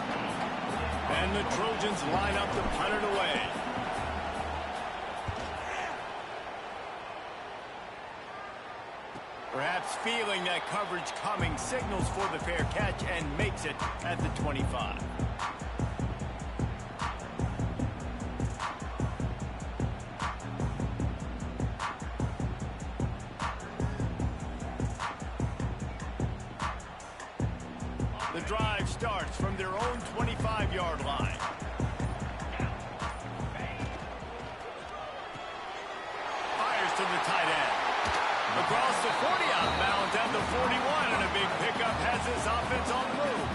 And the Trojans line up to punt it away. Perhaps feeling that coverage coming, signals for the fair catch and makes it at the 25. The drive starts from their own 25-yard line. Fires to the tight end. Across the 40 outbound at the 41, and a big pickup has this offense on the move.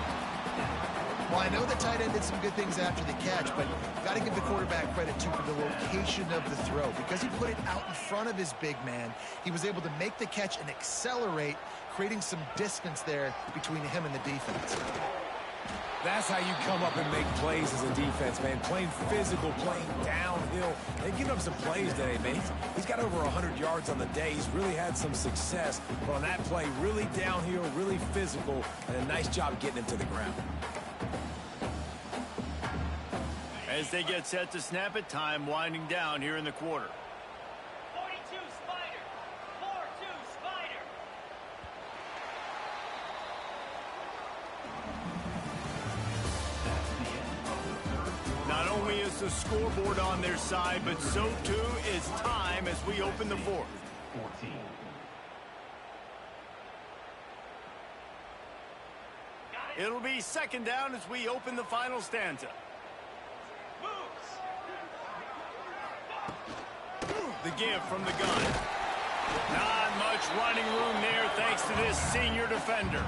Well, I know the tight end did some good things after the catch, but you've got to give the quarterback credit, too, for the location of the throw. Because he put it out in front of his big man, he was able to make the catch and accelerate, creating some distance there between him and the defense. That's how you come up and make plays as a defense, man. Playing physical, playing downhill. They give him some plays today, man. He's got over 100 yards on the day. He's really had some success. But on that play, really downhill, really physical, and a nice job getting him to the ground. As they get set to snap it, time winding down here in the quarter. 42 Spider. 4-2 Spider. Not only is the scoreboard on their side, but so too is time as we open the fourth. 14. It'll be second down as we open the final stanza. The give from the gun. Not much running room there thanks to this senior defender.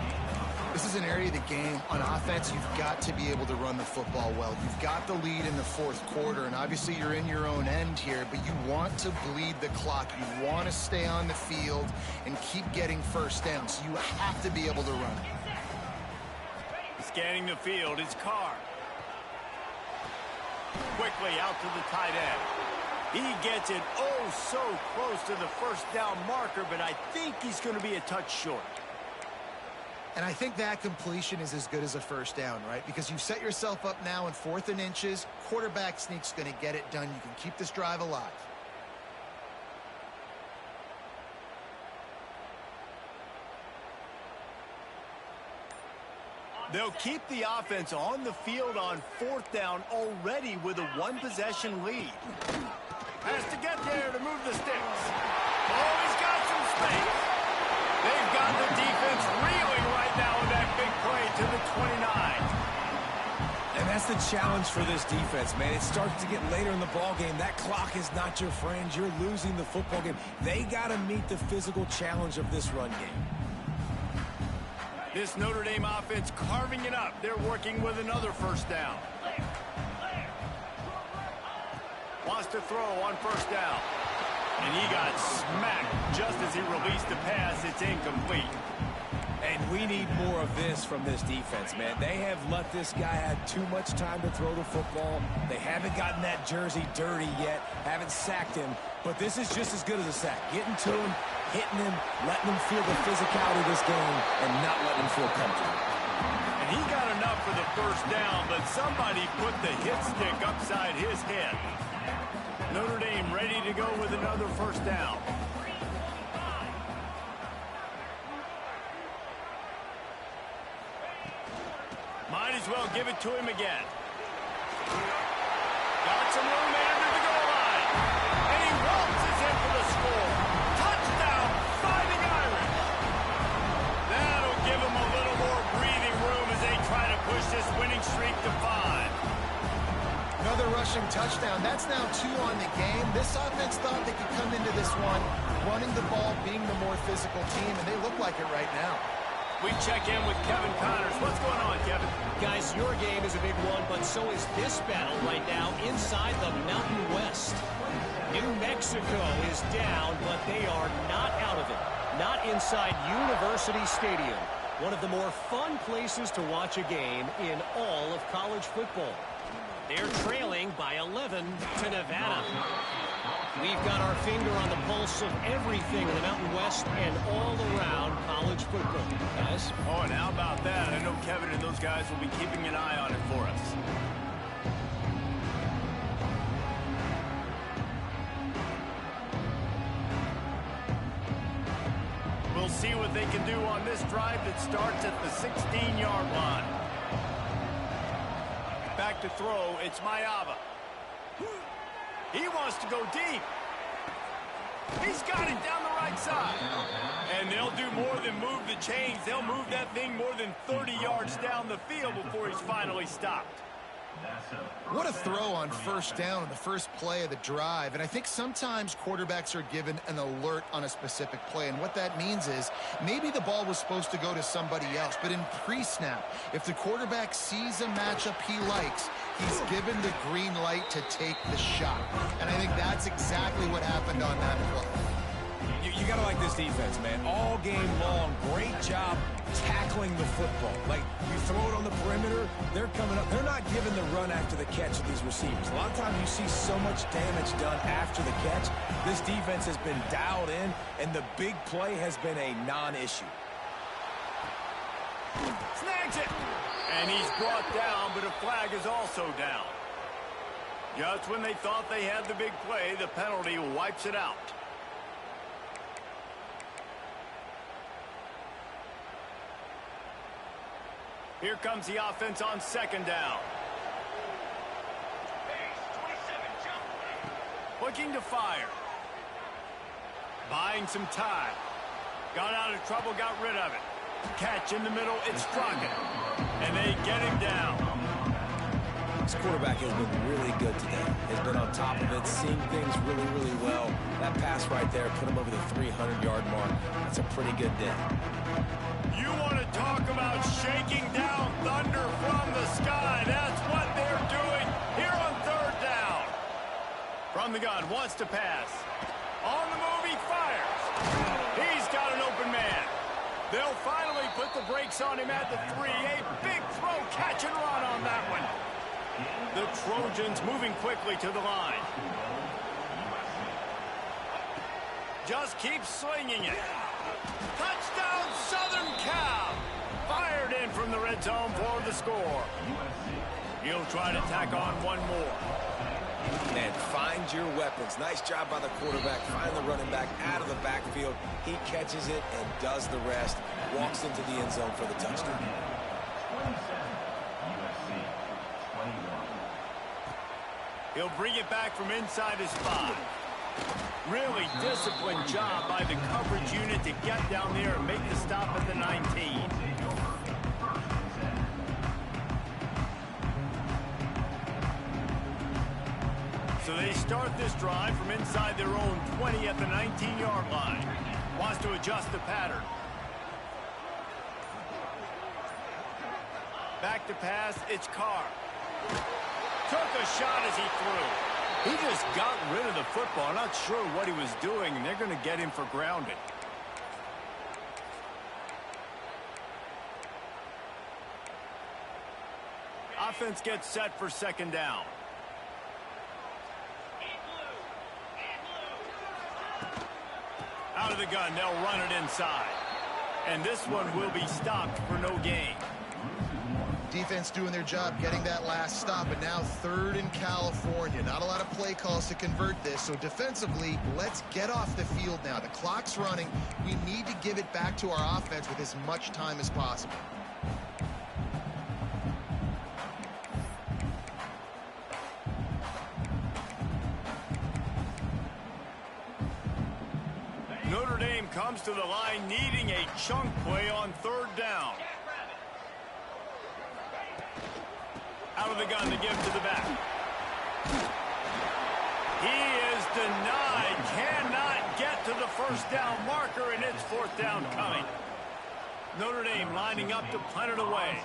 This is an area of the game on offense you've got to be able to run the football well. You've got the lead in the fourth quarter, and obviously you're in your own end here, but you want to bleed the clock. You want to stay on the field and keep getting first down, so you have to be able to run. Scanning the field is Carr. Quickly out to the tight end. He gets it oh so close to the first down marker, but I think he's going to be a touch short. And I think that completion is as good as a first down, right? Because you've set yourself up now in 4th and inches. Quarterback sneak's going to get it done. You can keep this drive alive. They'll keep the offense on the field on 4th down already with a 1-possession lead. Has to get there to move the sticks. Oh, he's got some space. They've got the defense reeling right now with that big play to the 29. And that's the challenge for this defense, man. It starts to get later in the ball game. That clock is not your friend. You're losing the football game. They got to meet the physical challenge of this run game. This Notre Dame offense carving it up. They're working with another first down. Wants to throw on first down. And he got smacked just as he released the pass. It's incomplete. And we need more of this from this defense, man. They have let this guy have too much time to throw the football. They haven't gotten that jersey dirty yet, haven't sacked him. But this is just as good as a sack. Getting to him, hitting him, letting him feel the physicality of this game, and not letting him feel comfortable. And he got enough for the first down, but somebody put the hit stick upside his head. Notre Dame ready to go with another first down. Might as well give it to him again. Got some room under the goal line. And he waltzes in for the score. Touchdown, Fighting Irish. That'll give him a little more breathing room as they try to push this winning streak to 5. Another rushing touchdown. That's now 2 on the game. This offense thought they could come into this one running the ball, being the more physical team, and they look like it right now. We check in with Kevin Connors. What's going on, Kevin? Guys, your game is a big one, but so is this battle right now inside the Mountain West. New Mexico is down, but they are not out of it. Not inside University Stadium, one of the more fun places to watch a game in all of college football. They're trailing by 11 to Nevada. We've got our finger on the pulse of everything in the Mountain West and all around college football, guys. Oh, and how about that? I know Kevin and those guys will be keeping an eye on it for us. We'll see what they can do on this drive that starts at the 16-yard line. Back to throw, it's Mayava. He wants to go deep. He's got it down the right side. And they'll do more than move the chains. They'll move that thing more than 30 yards down the field before he's finally stopped. What a throw on first down on the first play of the drive. And I think sometimes quarterbacks are given an alert on a specific play. And what that means is maybe the ball was supposed to go to somebody else. But in pre-snap, if the quarterback sees a matchup he likes, he's given the green light to take the shot. And I think that's exactly what happened on that play. You got to like this defense, man. All game long, great job tackling the football. Like, you throw it on the perimeter, they're coming up. They're not giving the run after the catch of these receivers. A lot of times you see so much damage done after the catch. This defense has been dialed in, and the big play has been a non-issue. Snags it. And he's brought down, but a flag is also down. Just when they thought they had the big play, the penalty wipes it out. Here comes the offense on second down. Looking to fire. Buying some time. Got out of trouble, got rid of it. Catch in the middle, it's Strockett. And they get him down. This quarterback has been really good today. Has been on top of it, seeing things really, really well. That pass right there put him over the 300-yard mark. That's a pretty good day. You want to talk about shaking down thunder from the sky. That's what they're doing here on third down. From the gun, wants to pass. On the move, he fires. He's got an open man. They'll finally put the brakes on him at the 3. A big throw, catch and run on that one. The Trojans moving quickly to the line. Just keep slinging it. Touchdown, Southern Cal. Fired in from the red zone for the score. He'll try to tack on one more. And find your weapons. Nice job by the quarterback. Find the running back out of the backfield. He catches it and does the rest. Walks into the end zone for the touchdown. He'll bring it back from inside his 5. Really disciplined job by the coverage unit to get down there and make the stop at the 19. So they start this drive from inside their own 20 at the 19-yard line. Wants to adjust the pattern. Back to pass, it's Carr. Took a shot as he threw. He just got rid of the football. Not sure what he was doing, and they're going to get him for grounded. Offense gets set for second down. Out of the gun, they'll run it inside. And this one will be stopped for no gain. Defense doing their job getting that last stop, and now 3rd in California. Not a lot of play calls to convert this, so defensively, let's get off the field now. The clock's running. We need to give it back to our offense with as much time as possible. Notre Dame comes to the line needing a chunk play on 3rd down. Out of the gun to give to the back. He is denied. Cannot get to the 1st down marker, and it's 4th down coming. Notre Dame lining up to punt it away.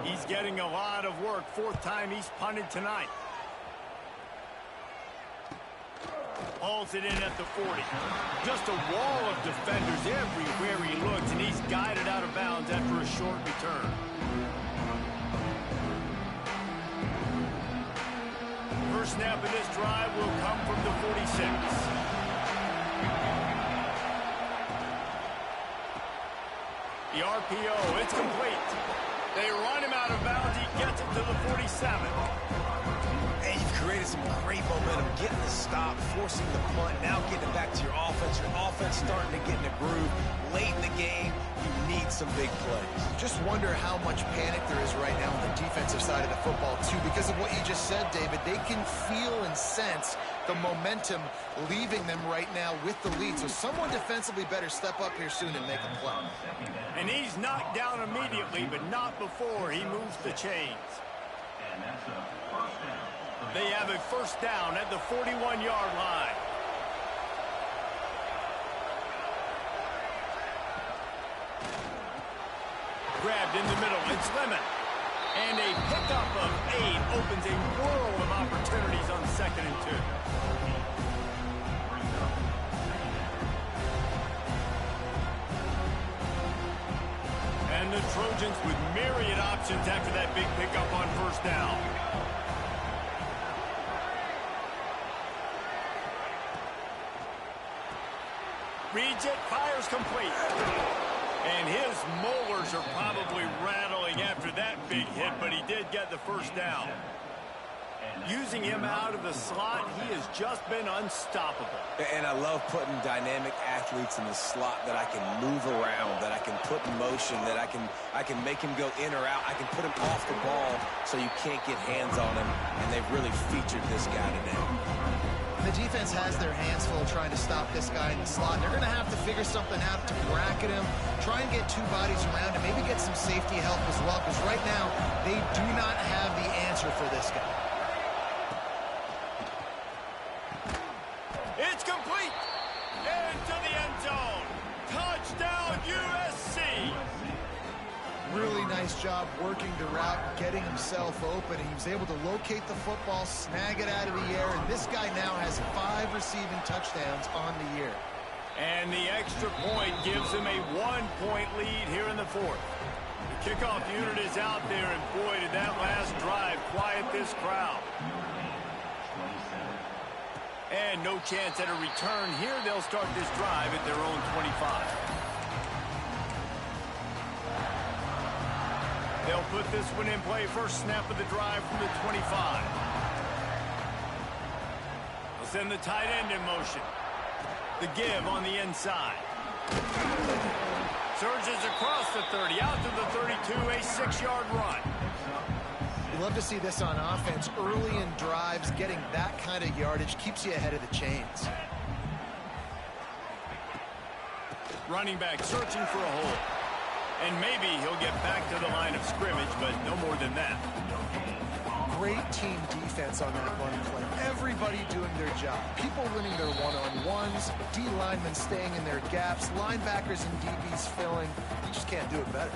He's getting a lot of work. 4th time he's punted tonight. Hauls it in at the 40. Just a wall of defenders everywhere he looks, and he's guided out of bounds after a short return. First snap of this drive will come from the 46. The RPO, it's complete. They run him out of bounds. He gets it to the 47. And you've created some great momentum, getting the stop, forcing the punt, now getting it back to your offense. Your offense starting to get in a groove. Late in the game, you need some big plays. Just wonder how much panic there is right now on the defensive side of the football, too. Because of what you just said, David, they can feel and sense the momentum leaving them right now with the lead. So someone defensively better step up here soon and make a play. And he's knocked down immediately, but not before he moves the chains. They have a 1st down at the 41-yard line. Grabbed in the middle, it's Lemon. And a pickup of 8 opens a world of opportunities on 2nd and 2. And the Trojans with myriad options after that big pickup on 1st down. Reads it, fires complete. And his molars are probably rattling after that big hit, but he did get the 1st down. Using him out of the slot, he has just been unstoppable. And I love putting dynamic athletes in the slot that I can move around, that I can put in motion, that I can make him go in or out. I can put him off the ball so you can't get hands on him, and they've really featured this guy today. The defense has their hands full trying to stop this guy in the slot. They're going to have to figure something out to bracket him, try and get 2 bodies around him, maybe get some safety help as well, because right now they do not have the answer for this guy. It's complete. Into the end zone. Touchdown, USC. Really nice job working the route, getting himself open. He was able to locate the football, snag it out of the air, and this guy now has 5 receiving touchdowns on the year. And the extra point gives him a 1-point lead here in the 4th. The kickoff unit is out there, and boy, did that last drive quiet this crowd. And no chance at a return here. They'll start this drive at their own 25. They'll put this one in play. First snap of the drive from the 25. They'll send the tight end in motion. The give on the inside. Surges across the 30, out to the 32, a 6-yard run. You love to see this on offense. Early in drives, getting that kind of yardage keeps you ahead of the chains. Running back searching for a hole. And maybe he'll get back to the line of scrimmage, but no more than that. Great team defense on that run play. Everybody doing their job. People winning their one-on-ones, D linemen staying in their gaps, linebackers and DBs filling. You just can't do it better.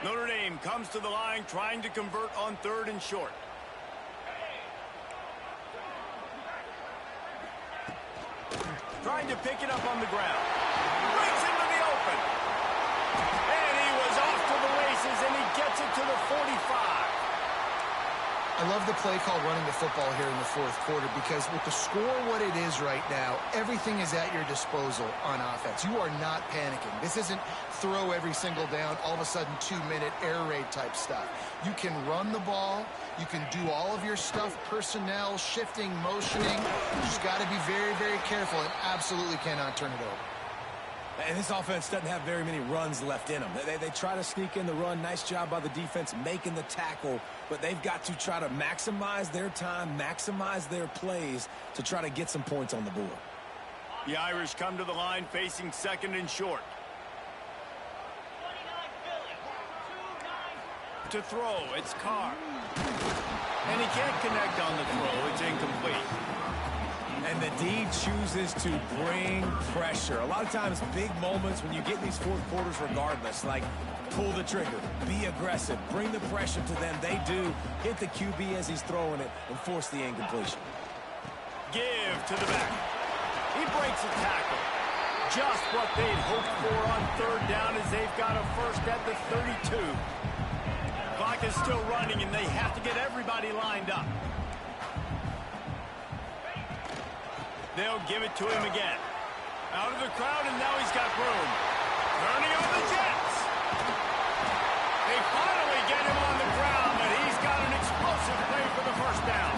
Notre Dame comes to the line trying to convert on 3rd and short. Trying to pick it up on the ground. Breaks into the open. And he was off to the races, and he gets it to the 45. I love the play call running the football here in the 4th quarter because with the score what it is right now, everything is at your disposal on offense. You are not panicking. This isn't throw every single down, all of a sudden 2-minute air raid type stuff. You can run the ball. You can do all of your stuff, personnel, shifting, motioning. You just got to be very, very careful and absolutely cannot turn it over. And this offense doesn't have very many runs left in them. They try to sneak in the run. Nice job by the defense making the tackle. But they've got to try to maximize their time, maximize their plays to try to get some points on the board. The Irish come to the line facing 2nd and short. To throw, it's Carr. And he can't connect on the throw. It's incomplete. And the D chooses to bring pressure. A lot of times, big moments when you get in these 4th quarters regardless, like pull the trigger, be aggressive, bring the pressure to them. They do hit the QB as he's throwing it and force the incompletion. Give to the back. He breaks a tackle. Just what they'd hoped for on 3rd down as they've got a first at the 32. Clock is still running, and they have to get everybody lined up. They'll give it to him again. Out of the crowd, and now he's got room. Turning on the Jets. They finally get him on the ground, but he's got an explosive play for the first down.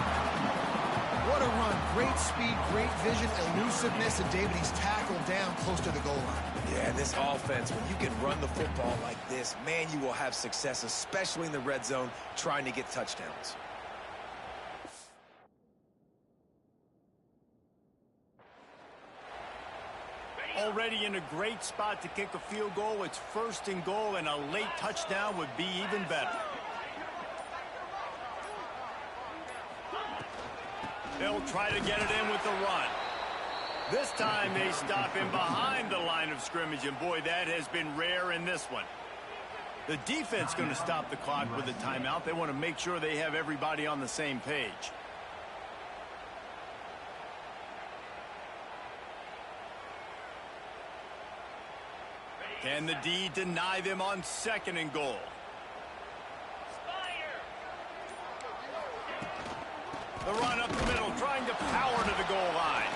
What a run. Great speed, great vision, elusiveness, and David, he's tackled down close to the goal line. Yeah, this offense, when you can run the football like this, man, you will have success, especially in the red zone, trying to get touchdowns. Already in a great spot to kick a field goal. It's 1st and goal, and a late touchdown would be even better. They'll try to get it in with the run. This time they stop him behind the line of scrimmage, and boy, that has been rare in this one. The defense going to stop the clock with a timeout. They want to make sure they have everybody on the same page. Can the D deny them on 2nd and goal? The run up the middle, trying to power to the goal line.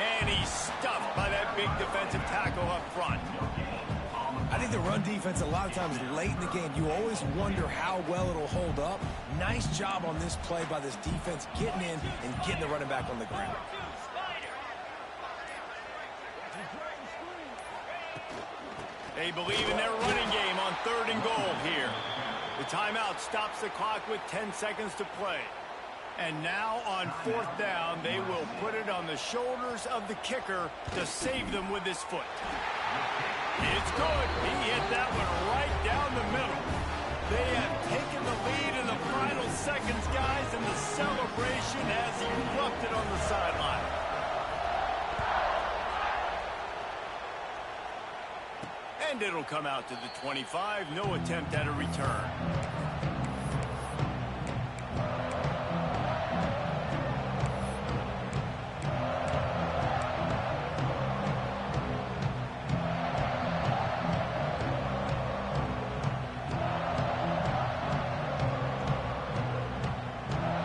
And he's stuffed by that big defensive tackle up front. I think the run defense, a lot of times late in the game, you always wonder how well it'll hold up. Nice job on this play by this defense, getting in and getting the running back on the ground. They believe in their running game on 3rd and goal here. The timeout stops the clock with 10 seconds to play. And now on 4th down, they will put it on the shoulders of the kicker to save them with his foot. It's good. He hit that one right down the middle. They have taken the lead in the final seconds, guys, and the celebration has erupted on the sideline. And it'll come out to the 25. No attempt at a return.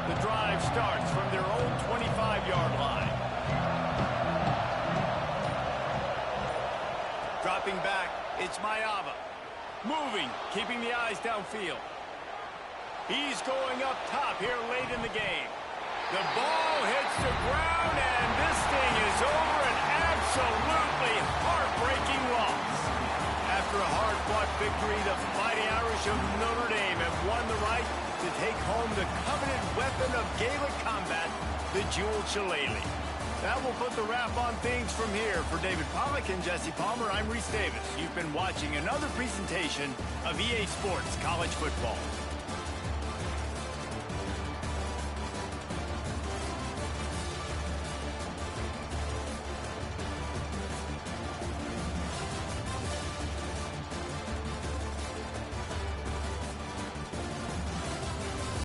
The drive starts from their own Dropping back, it's Mayava. Moving, keeping the eyes downfield. He's going up top here late in the game. The ball hits the ground, and this thing is over. An absolutely heartbreaking loss. After a hard-fought victory, the Fighting Irish of Notre Dame have won the right to take home the coveted weapon of Gaelic combat, the Jewel Shillelagh. That will put the wrap on things from here. For David Pollack and Jesse Palmer, I'm Reese Davis. You've been watching another presentation of EA Sports College Football.